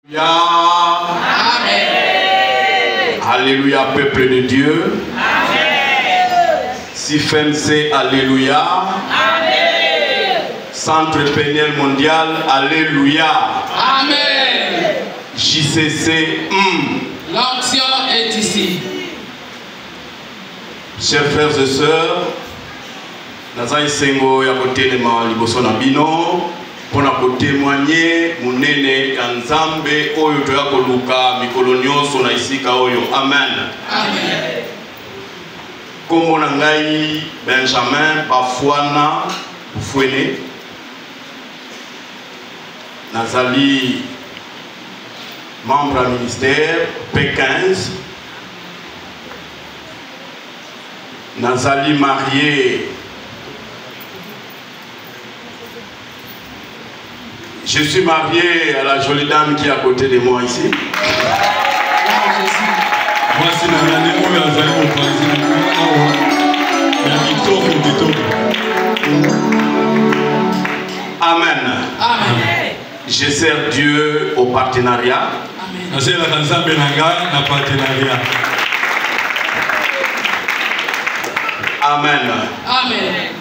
Amen. Alléluia, peuple de Dieu. Amen. Si FMC, Alléluia. Amen. Centre pénal mondial, Alléluia. Amen. JCC, l'onction est ici. Chers frères et sœurs, Nazaï Sengo Yakote Nema Liboso Nabino. Pour témoigner munene kanzambe oyo toya koluka mikolo nyonso na isika oyo. Amen. Amen. Kombo na ngai Benjamin Bafwana Bufwene. Nazali membre du ministère P15. Nazali marié. Je suis marié à la jolie dame qui est à côté de moi ici. Amen. Amen. Je sers Dieu au partenariat. Amen. Amen.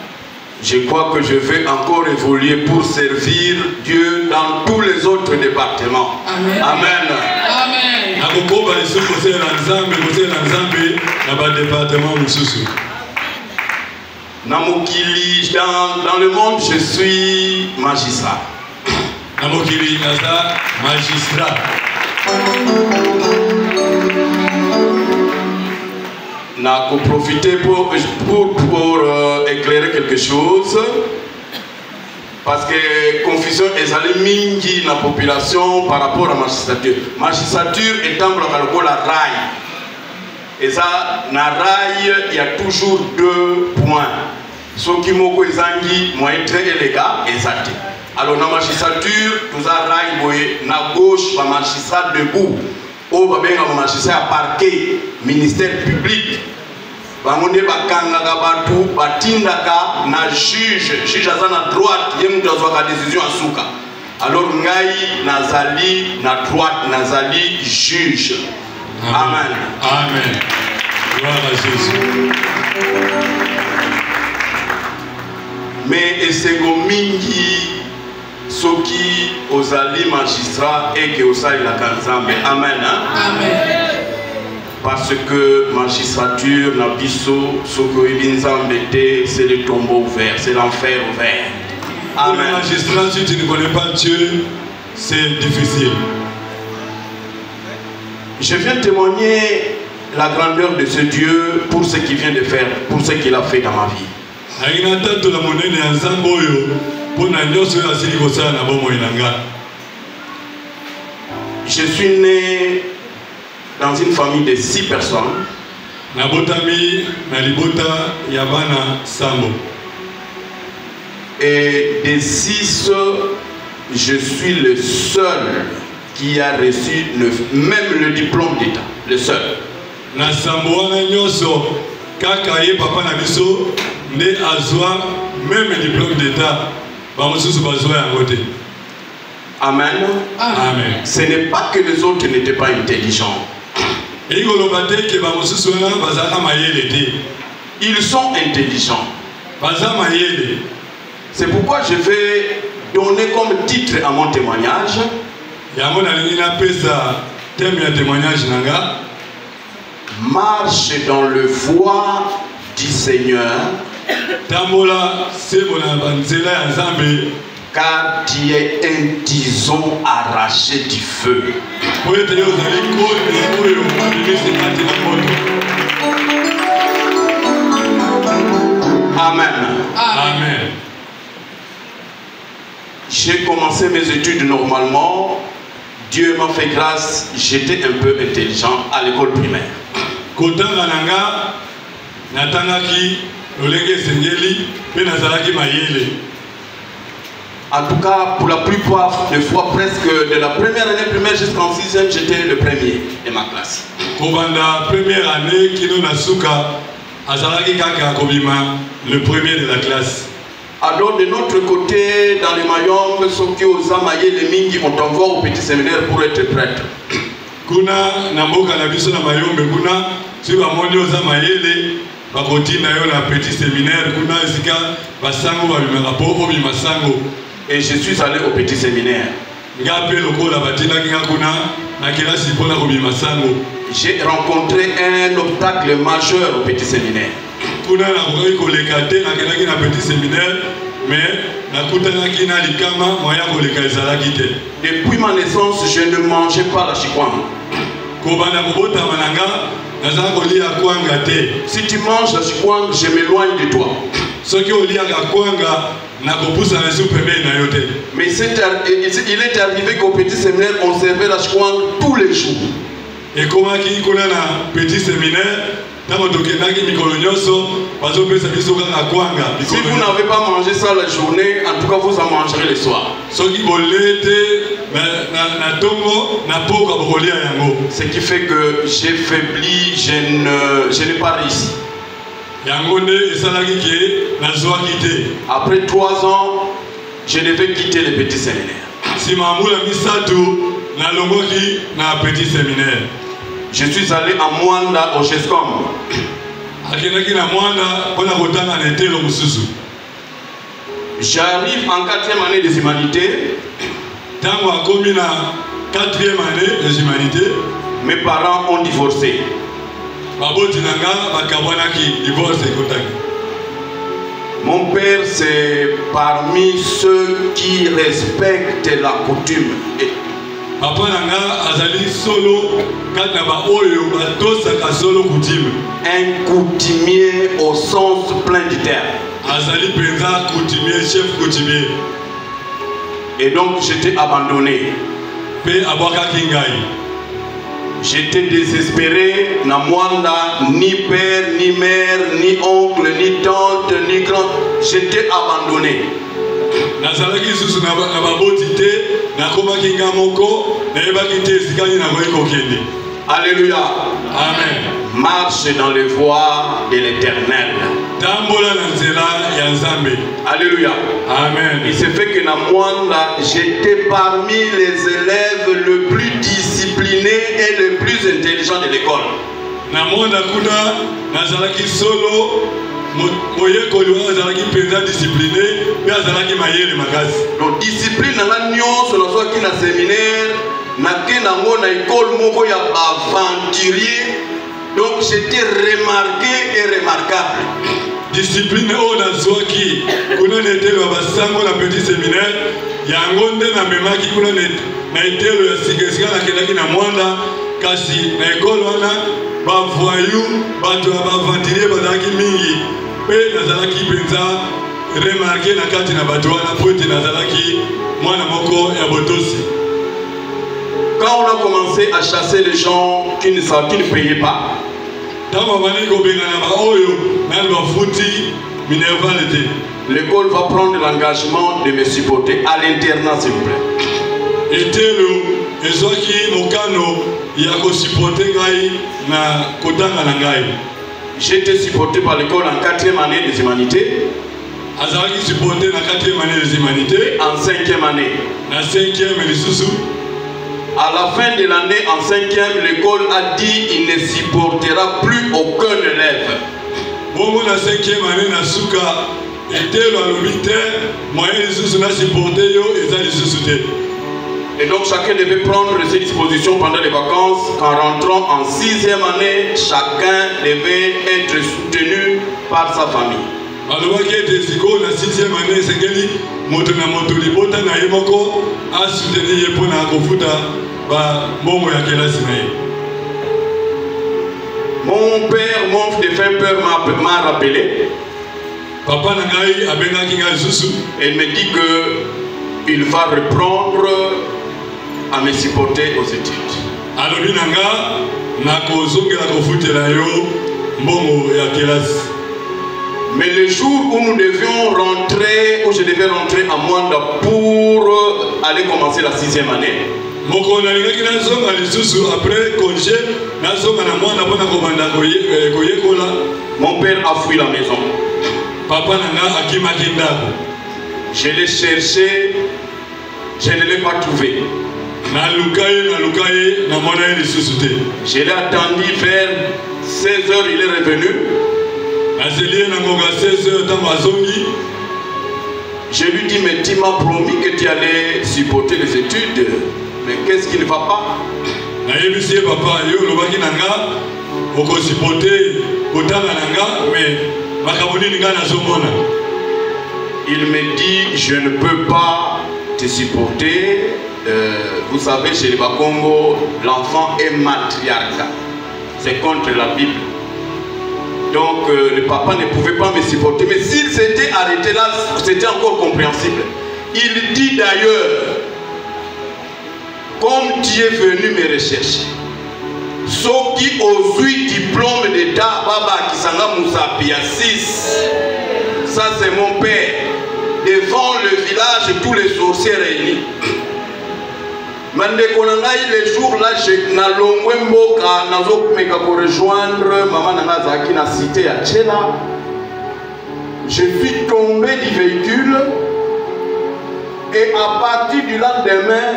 Je crois que je vais encore évoluer pour servir Dieu dans tous les autres départements. Amen. Amen. Amen. Namokili, dans le monde, je suis magistrat. Namokili, magistrat. N'a profité pour éclairer quelque chose, parce que confusion est allée mingi dans la population par rapport à la magistrature. La magistrature étant la rail. Et ça, dans la rail, il y a toujours 2 points. Ce qui est très élégant, exact. Alors, dans la magistrature, tout ça, rail, na gauche, la magistrat debout. Au magistrat à parquet, ministère public. Bangonde bakanga kabatu batindaka na juge azana droite yemu dozwaka décision asuka. Alors ngai nazali na droite nazali juge. Amen. Amen. Gloire à Jésus. Mais esengo mingi soki ozali magistrat et que osali la kanzambe. Amen. Amen. Parce que magistrature, c'est le tombeau ouvert, c'est l'enfer ouvert. Amen. Pour le magistrat, si tu ne connais pas Dieu, c'est difficile. Je viens témoigner la grandeur de ce Dieu pour ce qu'il vient de faire, pour ce qu'il a fait dans ma vie. Je suis né dans une famille de 6 personnes. Et des 6, je suis le seul qui a reçu même le diplôme d'État. Le seul. Même le diplôme d'État. Amen. Amen. Ce n'est pas que les autres n'étaient pas intelligents. Ils sont intelligents. C'est pourquoi je vais donner comme titre à mon témoignage marche dans le voie du Seigneur, car tu es un tison arraché du feu. Amen. Amen. J'ai commencé mes études normalement. Dieu m'a fait grâce. J'étais un peu intelligent à l'école primaire. En tout cas, pour la plupart des fois, presque de la première année primaire jusqu'en 6e, j'étais le premier de ma classe. Première année, le premier de la classe. Alors de notre côté, dans les Mayombe, ceux qui osent mailler les mingi, on t'envoie au petit séminaire pour être prêtre. Kuna namboka na biso na Mayombe kuna si ba moni oza mayele ba kotina yo na petit séminaire kuna esika basango ba bimaka po obima sango. Et je suis allé au petit séminaire. J'ai rencontré un obstacle majeur au petit séminaire. Depuis ma naissance, je ne mangeais pas la chikwang. Si tu manges la chikwang, je m'éloigne de toi. Mais il est arrivé qu'au petit séminaire, on servait la chikwang tous les jours. Et comment qui connaît un petit séminaire, si vous n'avez pas mangé ça la journée, en tout cas vous en mangerez le soir. Ce qui fait que j'ai faibli, je n'ai pas réussi. Après 3 ans, je devais quitter le petit séminaire. Je suis allé à Mwanda au GESCOM. J'arrive en 4e année des humanités. Mes parents ont divorcé. Mon père, c'est parmi ceux qui respectent la coutume. Papa nanga azali solo kana ba oyo batosaka solo coutume. Un coutumier au sens plein du terme. Azali penza coutumier, chef coutumier. Et donc j'étais abandonné. Pe abaka kingai. J'étais désespéré, na mwanda, ni père, ni mère, ni oncle, ni tante, ni grand. J'étais abandonné. Nazalaki susu na baboti te, na komaki ngamoko, na yebaki te sikani na moyi kokende. Alléluia. Amen. Marche dans les voies de l'Éternel. Tambola na nzela ya Nzambe. Alléluia. Amen. Il se fait que na mwanda, j'étais parmi les élèves le plus disciplinés et le plus intelligents de l'école. Na mwanda kuna nazalaki solo moyekoli wa azalaki penza discipliné pe azalaki mayele makasi. Donc discipline na nyonso na soki na séminaire na ke nango na école moko ya aventurier. Donc j'étais remarqué et remarquable. Discipline o na soki kuna netelo ya basango na petit séminaire yango nde na memaki kuna na etelo ya sikesika na kendaki na mwanda kasi na école wana bavoyu bato ya baventurier bazalaki mingi pe nazalaki penza remarqué na kati na bato wana po ete nazalaki mwana moko ya botosi. Quand on a commencé à chasser les gens qui ne payaient pas, l'école va prendre l'engagement de me supporter à l'internat, s'il vous plaît. J'ai été supporté par l'école en 4e année des humanités. En 5e année. À la fin de l'année, en 5e, l'école a dit qu'il ne supportera plus aucun élève. Et donc chacun devait prendre ses dispositions pendant les vacances. En rentrant en 6e année, chacun devait être soutenu par sa famille. Mon père, mon défunt père m'a rappelé. Il me dit qu'il va reprendre à me supporter aux études. Mais le jour où nous devions rentrer, où je devais rentrer à Mwanda pour aller commencer la 6e année, mon père a fui la maison. papa nanga akimaki ndako. Je l'ai cherché, je ne l'ai pas trouvé. Je l'ai attendu vers 16 h, il est revenu. Je lui dis, mais tu m'as promis que tu allais supporter les études. Mais qu'est-ce qui ne va pas? Il me dit, je ne peux pas te supporter. Vous savez, chez les Bakongo, l'enfant est matriarcat. C'est contre la Bible. Donc le papa ne pouvait pas me supporter. Mais s'il s'était arrêté là, c'était encore compréhensible. Il dit d'ailleurs, comme tu es venu me rechercher, ceux qui ont eu diplôme d'État, Baba Kisanga Moussapia 6, ça c'est mon père, devant le village, tous les sorciers réunis. Mande konangai les jours là, je na longwe mboka nazo kumeka ko rejoindre maman nanga zaki na cité à Tchela. Je suis tombé du véhicule et à partir du lendemain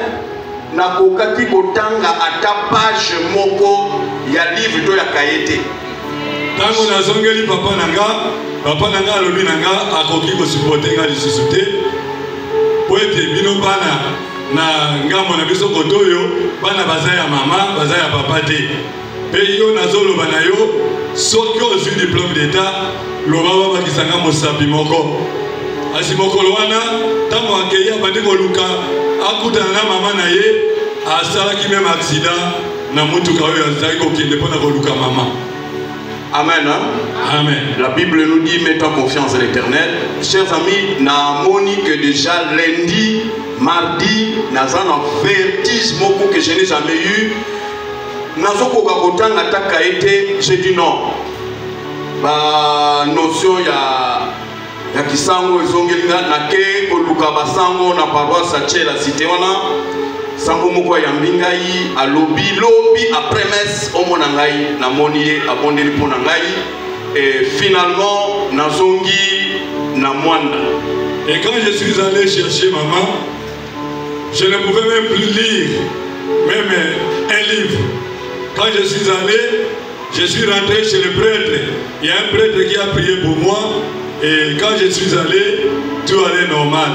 na kokaki kotanga ata page moko ya livre to ya kayete. Tango na zongeli papa nanga alobi nanga akoki ko supporter nga lisusuté. Poete bino bana na ngambo na biso kotoyo bana bazaya mama bazaya papa te pe yo nazolo bana yo soki ozwi diplôme d'état loba bakisanga mosapi moko asimoko wana tango akeya bandi koluka akutana na mama na ye asalaki même accident na mutuka oyo azali kokende mpona koluka mama. Amen. Hein? Amen. La Bible nous dit, mets-toi confiance en l'Éternel. Chers amis, n'a moni que déjà lundi, mardi, n'a un vertige beaucoup que je n'ai jamais eu. Nazo kokakota nataka été, j'ai dit non. Ba notion ya kisango ezongelinga nake koluka basango na paroisse à Tchela cité wana. Sango moko ya mbingai alobi lobi après messe omonangai na monié abondeli pona ngai et finalement nazongi na mwanda. Et quand je suis allé chercher maman, je ne pouvais même plus lire même un livre. Quand je suis allé, je suis rentré chez le prêtre. Il y a un prêtre qui a prié pour moi et quand je suis allé, tout allait normal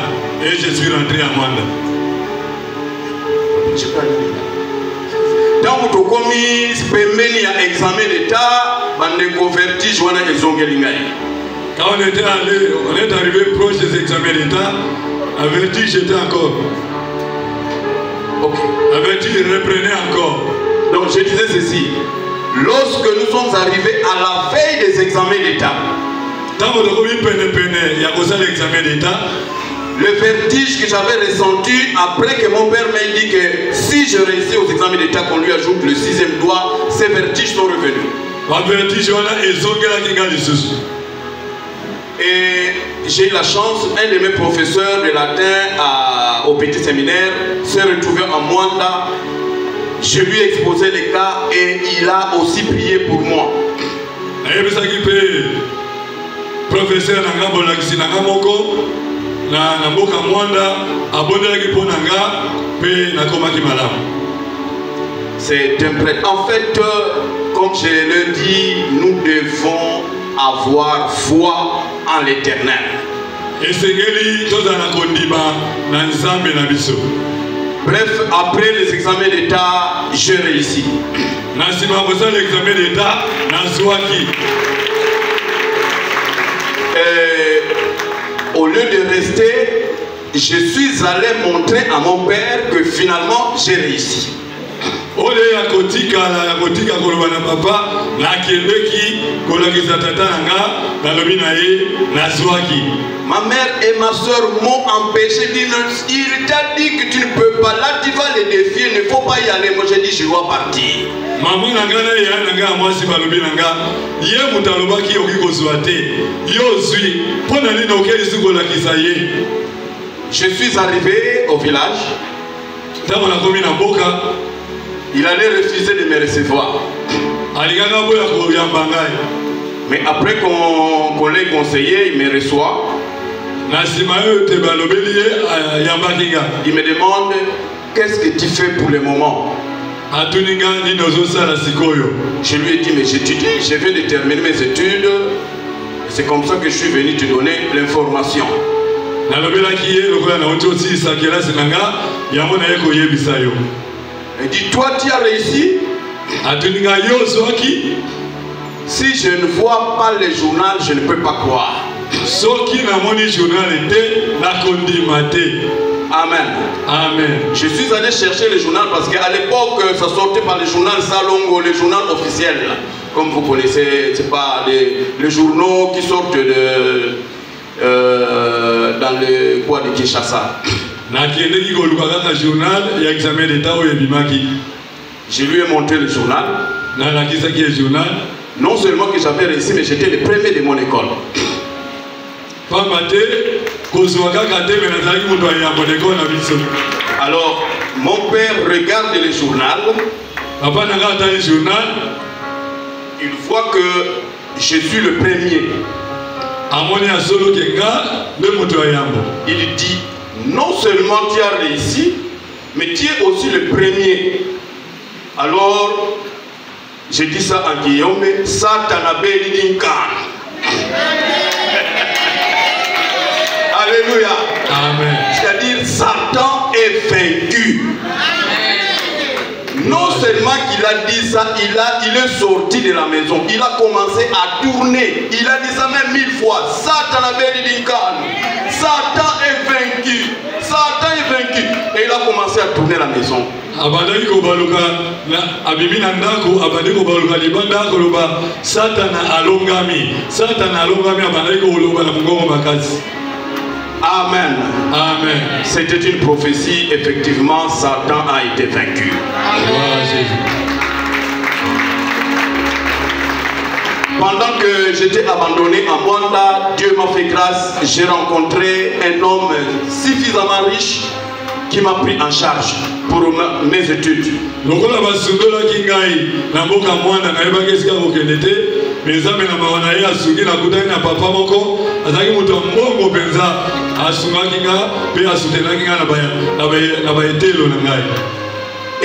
et je suis rentré à Mwanda. Donc tu commis pembeni ya examen d'état bande converti joana ezongeli ngai. Quand on est arrivé proche des examens d'état, averti j'étais encore. Ok. Averti je reprenais encore. Donc je disais ceci, lorsque nous sommes arrivés à la veille des examens d'état, tant que nous il y a causé l'examen d'état. Le vertige que j'avais ressenti après que mon père m'a dit que si je réussis aux examens d'état qu'on lui ajoute le 6e doigt, ces vertiges sont revenus. Et j'ai eu la chance, un de mes professeurs de latin au petit séminaire s'est retrouvé en Mwanda. Je lui ai exposé les cas et il a aussi prié pour moi. Professeur na mboka Mwanda abondelaki pona nga pe nakomaki malamu. C'est un prêtre. En fait, comme je le dis, nous devons avoir foi en l'Éternel. Esengeli tozala kondima na Nzambe na biso. Bref, après les examens d'état, j'ai réussi. Na sima kosa l'examen d'état nazwaki. Au lieu de rester, je suis allé montrer à mon père que finalement j'ai réussi. Ma mère et ma soeur m'ont empêché de dire, il t'a dit que tu ne peux pas, là tu vas les défier, il ne faut pas y aller. Moi j'ai dit je dois partir. Je suis arrivé au village. Il allait refuser de me recevoir. Mais après qu'on l'ait conseillé, il me reçoit. Il me demande qu'est-ce que tu fais pour le moment. Je lui ai dit mais j'étudie, je viens de terminer mes études. C'est comme ça que je suis venu te donner l'information. Il dit toi tu as réussi. Si je ne vois pas le journal, je ne peux pas croire. Amen. Amen. Je suis allé chercher le journal parce qu'à l'époque, ça sortait par le journal Salongo, le journal officiel. Comme vous connaissez, c'est pas les journaux qui sortent dans le bois de Kinshasa. Je lui ai montré le journal. Non seulement que j'avais réussi, mais j'étais le premier de mon école. Alors, mon père regarde le journal. Il voit que je suis le premier. Il dit, non seulement tu as réussi, mais tu es aussi le premier. Alors, j'ai dit ça en Guillaume, Satanabé Linkan. Alléluia. Amen. C'est-à-dire, Satan est vaincu. Non seulement qu'il a dit ça, il est sorti de la maison. Il a commencé à tourner. Il a dit ça même 1000 fois. Satanabé Linkan. Satan est vaincu. Satan est vaincu. Et il a commencé à tourner la maison. Amen. Amen. C'était une prophétie. Effectivement, Satan a été vaincu. Pendant que j'étais abandonné en Rwanda, Dieu m'a fait grâce. J'ai rencontré un homme suffisamment riche qui m'a pris en charge pour mes études.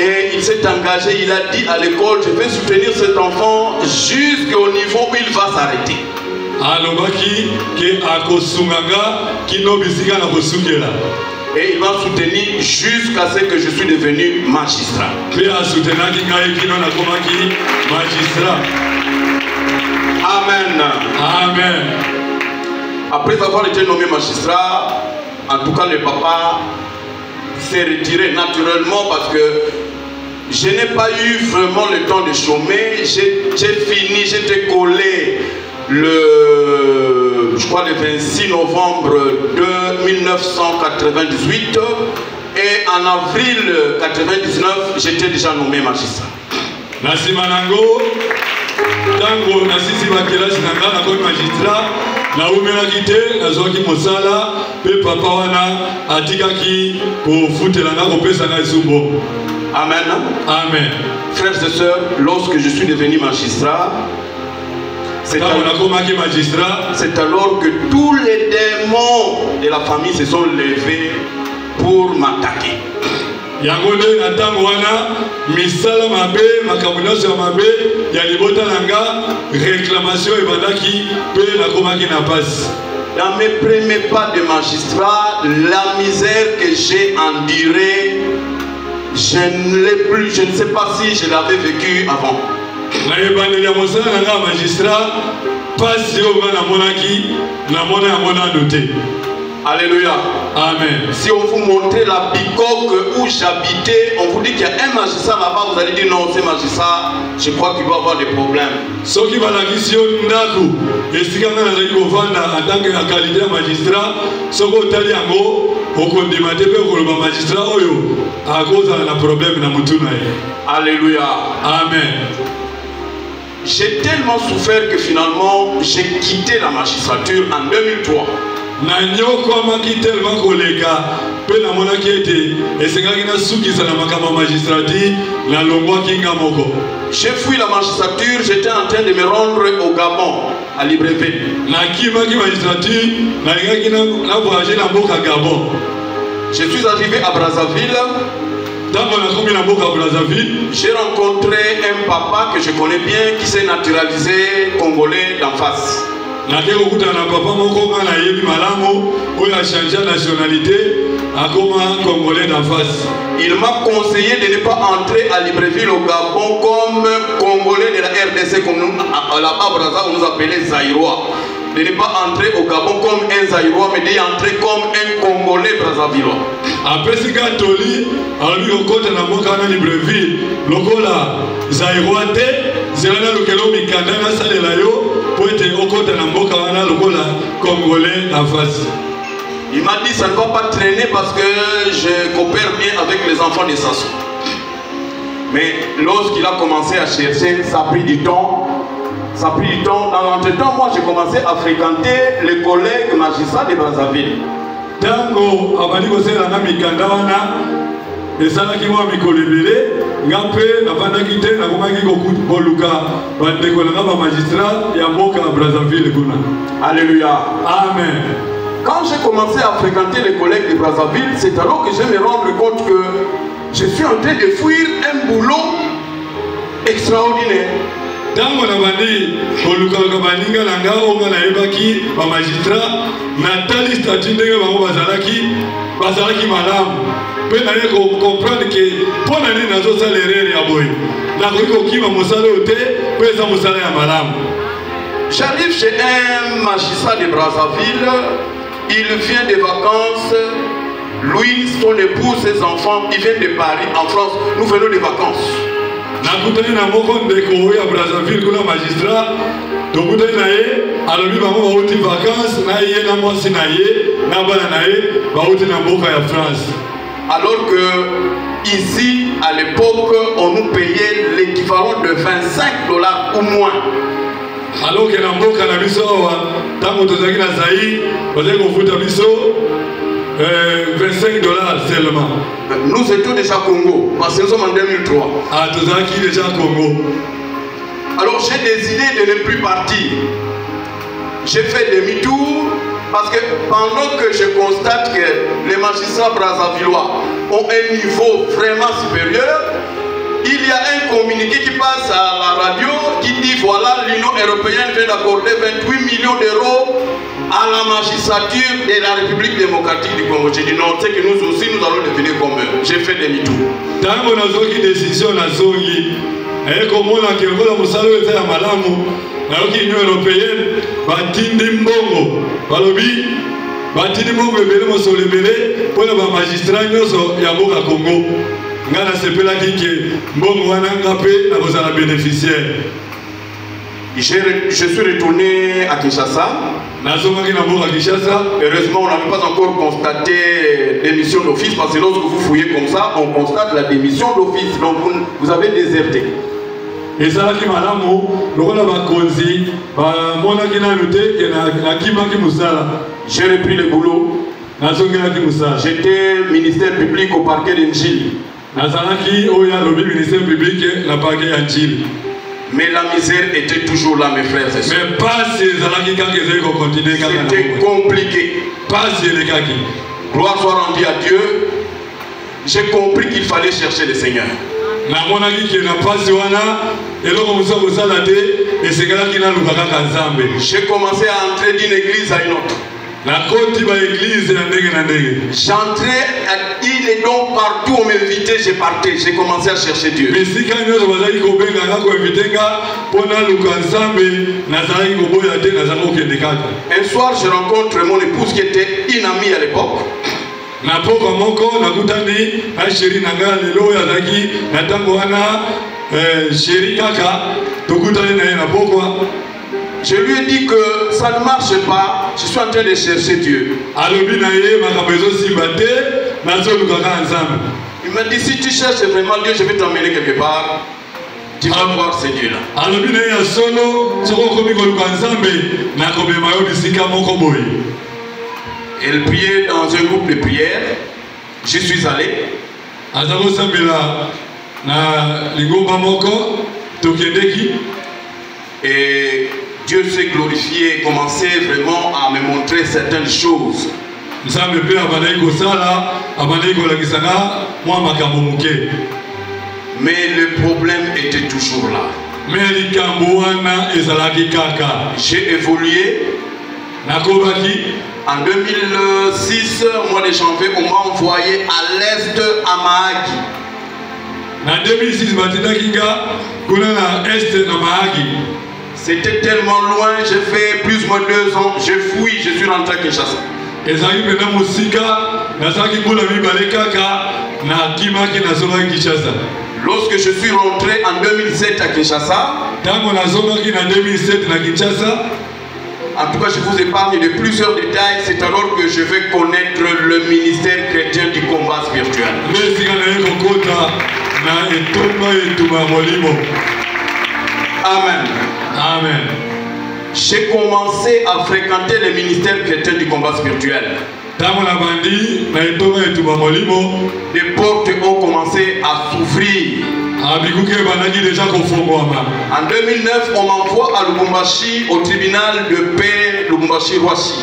Et il s'est engagé, il a dit à l'école, je vais soutenir cet enfant jusqu'au niveau où il va s'arrêter. Et il m'a soutenu jusqu'à ce que je suis devenu magistrat. Amen. Amen. Après avoir été nommé magistrat, en tout cas le papa s'est retiré naturellement parce que je n'ai pas eu vraiment le temps de chômer. J'ai fini, j'étais collé je crois le 26 novembre de 1998 et en avril 1999 j'étais déjà nommé magistrat. Nasimanango, tango nasisi bakelasi nanga na komi magistrat, na umelaki te, nazwaki mosala, pe papa wana atikaki ko futelanga kopesa na esumbo. Amen. Amen. Frères et sœurs, lorsque je suis devenu magistrat, c'est alors que tous les démons de la famille se sont levés pour m'attaquer. Dans mes premiers pas de magistrat, la misère que j'ai endurée, je ne sais pas si je l'avais vécue avant. Alléluia. Amen. Si on vous montrait la bicoque où j'habitais, on vous dit qu'il y a un magistrat là-bas, vous allez dire non, c'est magistrat, je crois qu'il doit avoir des problèmes. Alléluia. Amen. J'ai tellement souffert que finalement, j'ai quitté la magistrature en 2003. pe na mona ki ete esengaki na sukisa na makambo magistrature na longwa kinga moko. J'ai fui la magistrature, j'étais en train de me rendre au Gabon, à Libreville. Na kimaki magistrature na ngaki na voyager na mboka Gabon. Je suis arrivé à Brazzaville. J'ai rencontré un papa que je connais bien qui s'est naturalisé congolais d'en face. Il m'a conseillé de ne pas entrer à Libreville au Gabon comme congolais de la RDC, comme là-bas à Brazzaville on nous appelait Zaïrois. De ne pas entrer au Gabon comme un Zaïrois, mais d'entrer comme un Congolais Brazzavillois. Après ce gars Toli, alors lui au côté na mboka na Libreville, lokola Zaïrois te, zelana lokelo mikanda na salela yo, pour être au côté na mboka wana lokola Congolais en face. Il m'a dit ça ne va pas traîner parce que je coopère bien avec les enfants de Sassou. Mais lorsqu'il a commencé à chercher, ça a pris du temps. Ça a pris du temps. Dans l'entretemps, moi j'ai commencé à fréquenter les collègues magistrats de Brazzaville. Tango, abali kosela na mikanda wana, esalaki mwa mikolo ebele, nga mpe navandaki te nakomaki koluka bandeko na ba magistrat ya mboka ya Brazzaville kuna. Alléluia. Amen. Quand j'ai commencé à fréquenter les collègues de Brazzaville, c'est alors que je me rends compte que je suis en train de fuir un boulot extraordinaire. Tango na bandi koluka baninga na nga onga na yebaki ba magistrat na tali statut ndenge bango bazalaki malamu pe na ye comprendre que pona nini nazosala erreur ya boye nakoki kokima mosala oyo te pe eza mosala ya malamu. J'arrive chez un magistrat de Brazzaville, il vient de vacances, lui, son épouse, ses enfants, ils viennent de Paris, en France, nous venons de vacances. Nakutani na moko ndeko ya Brazzaville kuna magistrat tokutani na ye alobi bango bauti vacances na ye na mwasi na ye na bana na ye bauti na mboka ya France. Alors que ici à l'époque on nous payait l'équivalent de $25 ou moins. Alors que na mboka na biso awa tango tozalaki na Zaïre bazali kofuta biso $25 seulement. Nous étions déjà Congo, parce que nous sommes en 2003. Ah, nous sommes déjà Congo. Alors j'ai décidé de ne plus partir. J'ai fait demi-tour parce que pendant que je constate que les magistrats brazzavillois ont un niveau vraiment supérieur, il y a un communiqué qui passe à la radio qui dit voilà l'Union européenne vient d'accorder 28 millions d'euros à la magistrature de la République démocratique du Congo. J'ai dit non, c'est que nous aussi nous allons devenir comme eux. J'ai fait demi-tour. Dans mon décision, et comme on a quelque chose, vous savez, c'est à Malamu, l'Union européenne, Batindi Mbongo, Balobi, Batindi Mbongo, Belemo Solemele, pour les magistrats, nous sommes à Congo. Ngana sepela kike Mbongo wana ngape na bozala bénéficiaire. Je suis retourné à Kinshasa. Heureusement, on n'avait pas encore constaté démission d'office parce que lorsque vous fouillez comme ça, on constate la démission d'office. Donc vous avez déserté. Et ça, qui m'a j'ai repris le boulot. J'étais ministère public au parquet d'Enjil. Mais la misère était toujours là, mes frères et sœurs. Mais pas c'était compliqué. Gloire soit rendue à Dieu. J'ai compris qu'il fallait chercher le Seigneur. J'ai commencé à entrer d'une église à une autre. J'entrais et donc partout on m'invitait, j'ai parti, j'ai commencé à chercher Dieu. Un soir je rencontre mon épouse qui était une amie à l'époque. Je lui ai dit que ça ne marche pas, je suis en train de chercher Dieu. Il m'a dit si tu cherches vraiment Dieu, je vais t'emmener quelque part. Tu vas voir ce Dieu-là. Elle priait dans un groupe de prière. J'y suis allé. Et Dieu s'est glorifié et commençait vraiment à me montrer certaines choses. Mais le problème était toujours là. J'ai évolué. En 2006, au mois de janvier, on m'a envoyé à l'est à Mahagi. En 2006, c'était tellement loin, j'ai fait plus ou moins 2 ans, j'ai fui, je suis rentré à Kinshasa. Lorsque je suis rentré en 2007 à Kinshasa, en tout cas je vous épargne de plusieurs détails, c'est alors que je vais connaître le ministère chrétien du combat spirituel. Amen. Amen. J'ai commencé à fréquenter le ministère chrétien du combat spirituel. Les portes ont commencé à s'ouvrir. En 2009, on m'envoie à Lubumbashi au tribunal de paix Lubumbashi-Roissy.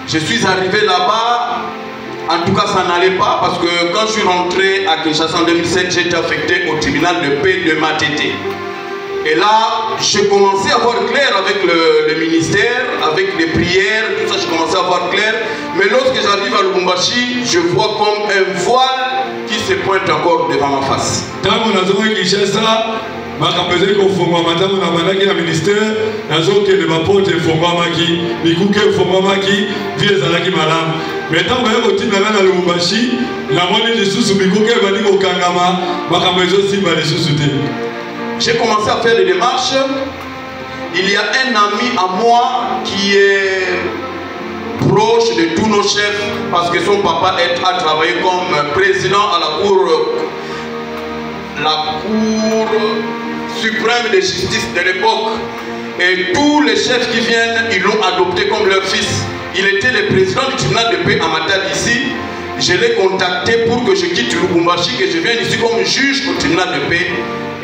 Je suis arrivé là-bas. En tout cas, ça n'allait pas parce que quand je suis rentré à Kinshasa en 2007, j'ai été affecté au tribunal de paix de Matete. Et là, j'ai commencé à voir clair avec le ministère, avec les prières, tout ça, j'ai commencé à voir clair. Mais lorsque j'arrive à Lubumbashi, je vois comme un voile qui se pointe encore devant ma face. J'ai commencé à faire des démarches. Il y a un ami à moi qui est proche de tous nos chefs parce que son papa a travaillé comme président à la cour suprême de justice de l'époque. Et tous les chefs qui viennent, ils l'ont adopté comme leur fils. Il était le président du tribunal de paix à Matadi ici. Je l'ai contacté pour que je quitte Lubumbashi, que je vienne ici comme juge au tribunal de paix.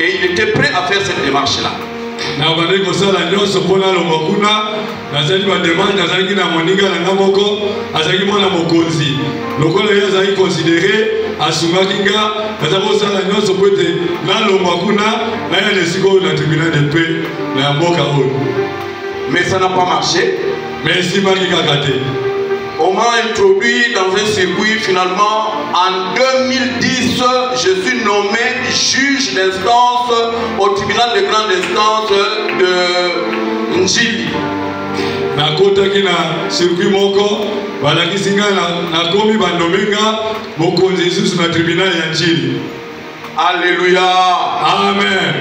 Et il était prêt à faire cette démarche-là. Mais ça n'a pas marché. On m'a introduit dans un circuit. Finalement, en 2010, je suis nommé juge d'instance au tribunal de grande instance de Njili. Alléluia. Amen.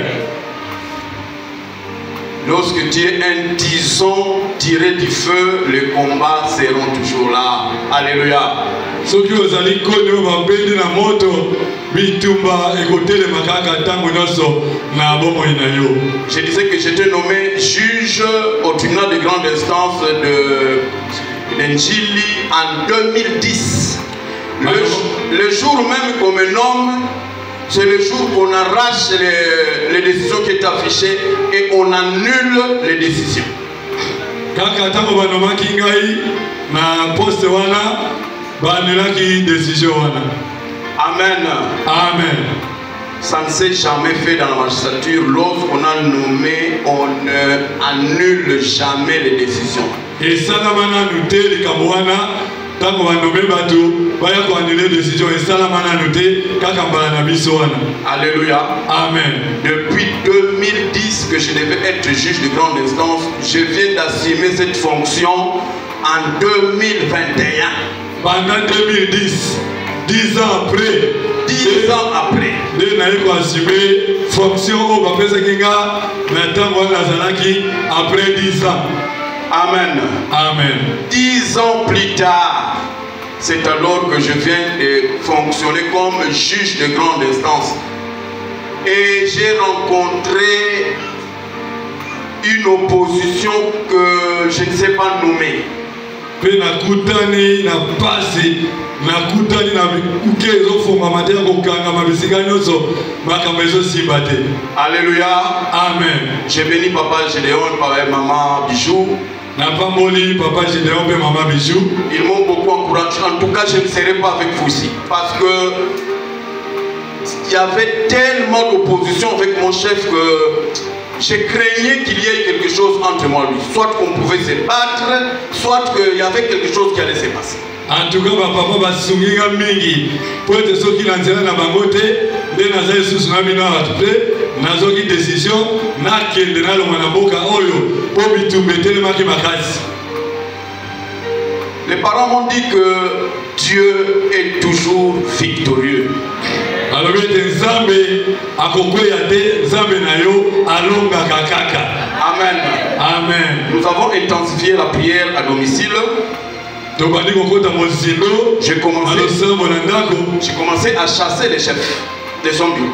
Lorsque tu es un tison tiré du feu, les combats seront toujours là. Alléluia. Je disais que j'étais nommé juge au tribunal de grande instance de Njili en 2010. Le jour même qu'on me nomme, c'est le jour qu'on arrache les décisions qui étaient affichées et on annule les décisions. Amen. Amen. Ça ne s'est jamais fait dans la magistrature. Lorsqu'on a nommé, on ne annule jamais les décisions. Et ça n'a pas noté les Kabouana. Alléluia. Amen. Depuis 2010 que je devais être juge de grande instance, je viens d'assumer cette fonction en 2021. Pendant 2010, 10 ans après. 10 ans après. Fonction après 10 ans. Amen. Amen. 10 ans plus tard, c'est alors que je viens de fonctionner comme juge de grande instance. Et j'ai rencontré une opposition que je ne sais pas nommer. Pe nakutani na pasi nakutani na bikuke ezofunga mateka kokanga mabisika nyonso makambo ezosimba te. Alléluia. Amen. J'ai béni papa Gédéon, papa et maman Bijou. Napamboli papa Gédéon pe maman Bijou. Ils m'ont beaucoup encouragé. En tout cas, je ne serai pas avec vous ici parce que il y avait tellement d'opposition avec mon chef que je craignais qu'il y ait quelque chose entre moi et lui. Soit qu'on pouvait se battre, soit qu'il y avait quelque chose qui allait se passer. En tout cas, papa basunginga mingi. Pour être sûr qu'il en tient na bangote, les nazais sous na bino atouté, nazoki décision na kende na lomana boka oyo po bitumbetele maki makasi. Les parents m'ont dit que Dieu est toujours victorieux. Alors Amen. Amen. Nous avons intensifié la prière à domicile. J'ai commencé à chasser les chefs des zombies.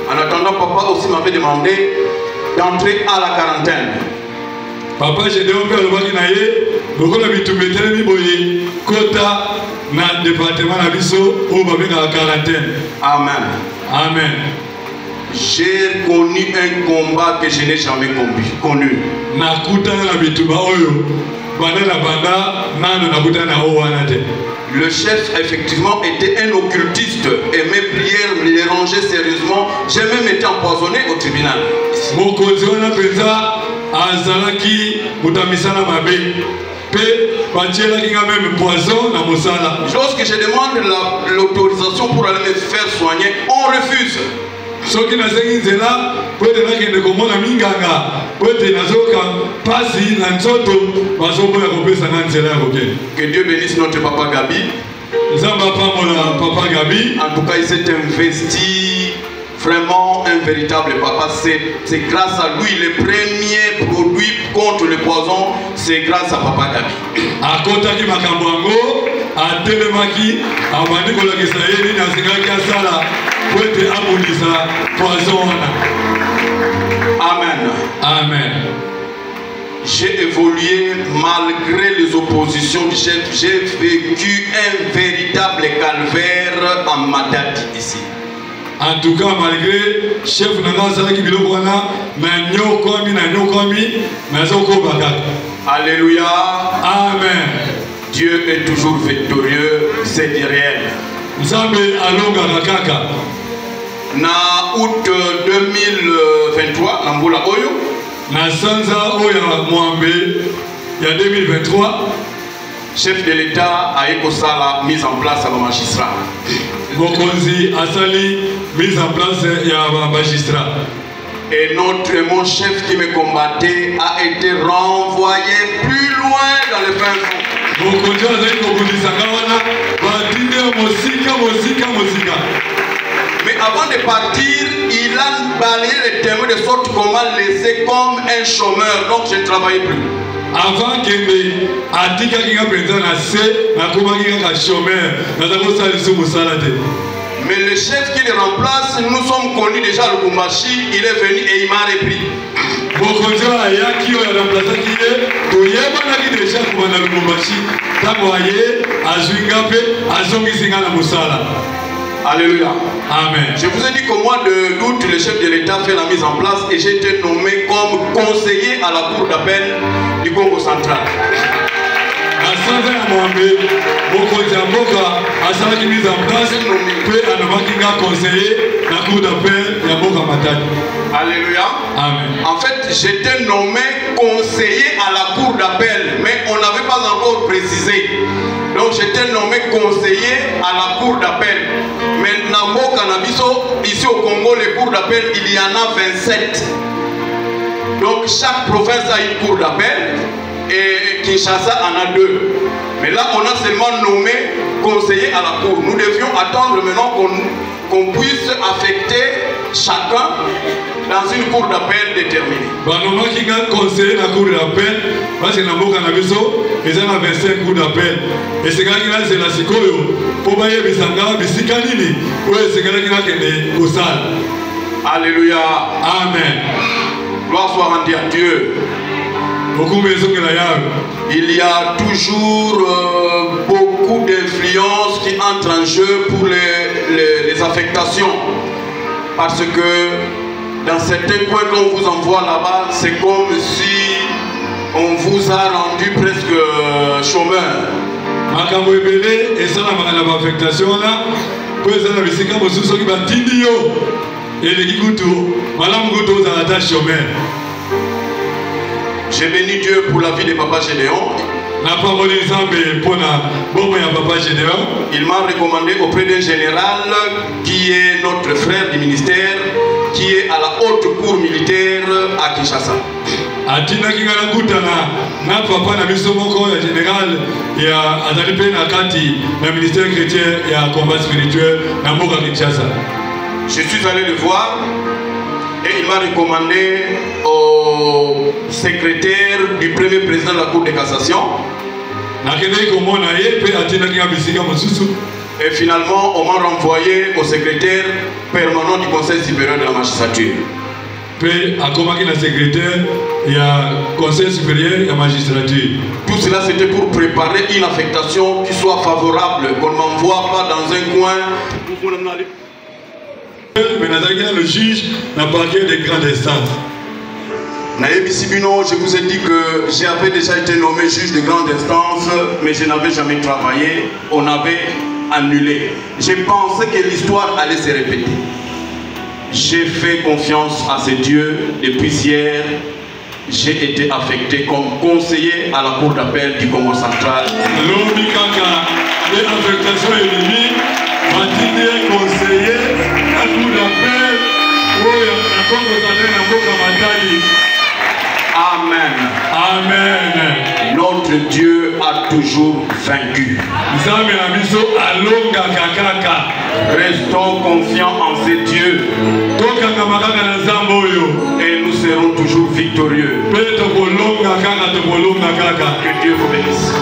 En attendant, papa aussi m'avait demandé d'entrer à la quarantaine. Papa, j'ai demandé à l'obaki naïe, beaucoup de bitumetele miboye, kota na département na biso, ou babé na la quarantaine. Amen. Amen. J'ai connu un combat que je n'ai jamais connu. Na kuta na bituba oyo, banda na banda, nano na kuta na owanate. Le chef, effectivement, était un occultiste et mes prières me dérangeaient sérieusement. J'ai même été empoisonné au tribunal. Lorsque je demande l'autorisation pour aller me faire soigner, on refuse. Que Dieu bénisse notre papa Gabi. En tout cas, il s'est investi, vraiment un véritable papa. C'est grâce à lui, les premiers produits contre le poison, c'est grâce à papa Gabi. Amen. Amen. J'ai évolué malgré les oppositions du chef. J'ai vécu un véritable calvaire en Matadi ici. En tout cas, malgré chef Alléluia. Amen. Dieu est toujours victorieux, c'est réel. Na août 2023, Namboula Oyo. Na sanza oya mwambe ya 2023, chef de l'État a écossé la mise en place à la magistrat. Mokonzi asali mise en place ya magistrat. Et mon chef qui me combattait a été renvoyé plus loin dans le fin fond. Mokonzi asali kobundisa kawana batinde mosika. Mais avant de partir, il a balayé le terme de sorte qu'on m'a laissé comme un chômeur. Donc je ne travaillais plus. Avant qu'il atika kinga président na se na koma kinga ka chômeur na zako salisu musalate. Mais le chef qui le remplace, nous sommes connus déjà le Kumbashi, il est venu et il m'a repris. Bokonzo ayaki o ya remplacer qui est toyeba na ki déjà kumana le Kumbashi. Tango aye azwinga pe azongisinga na musala. Alléluia. Amen. Je vous ai dit qu'au mois d'août, le chef de l'État fait la mise en place et j'ai été nommé comme conseiller à la cour d'appel du Congo central. Mise en place, conseiller la cour d'appel de Boka Matadi. Alléluia. Amen. En fait, j'étais nommé conseiller à la cour d'appel, mais on n'avait pas encore précisé. Donc j'étais nommé conseiller à la cour d'appel. Maintenant, au Cannabiso, ici au Congo, les cours d'appel, il y en a 27. Donc chaque province a une cour d'appel et Kinshasa en a 2. Mais là, on a seulement nommé conseiller à la cour. Nous devions attendre maintenant qu'on puisse affecter chacun dans une cour d'appel déterminée. banomaki nga conseiller na cour d'appel parce que na mboka na biso eza na 25 cour d'appel esengelaki nazela sikoyo mpo bayebisa nga bisika nini oyo esengelaki nakende kosala. Alléluia. Amen. Gloire soit rendue à Dieu. Il y a toujours beaucoup d'influences qui entrent en jeu pour les affectations. Parce que dans certains coins qu'on vous envoie là-bas, c'est comme si on vous a rendu presque chômeur. J'ai béni Dieu pour la vie de Papa Gédéon. Il m'a recommandé auprès d'un général qui est notre frère du ministère, qui est à la haute cour militaire à Kinshasa. Je suis allé le voir et il m'a recommandé au secrétaire du premier président de la Cour de cassation. Et finalement, on m'a renvoyé au secrétaire permanent du Conseil supérieur de la magistrature. Tout cela, c'était pour préparer une affectation qui soit favorable, qu'on ne m'envoie pas dans un coin. Le juge n'a pas de grande instance. Je vous ai dit que j'avais déjà été nommé juge de grande instance, mais je n'avais jamais travaillé. On avait annulé. J'ai pensé que l'histoire allait se répéter. J'ai fait confiance à ce Dieu. Depuis hier, j'ai été affecté comme conseiller à la cour d'appel du Congo central. Amen. Amen. Notre Dieu a toujours vaincu. Restons confiants en ce Dieu. Et nous serons toujours victorieux. Que Dieu vous bénisse.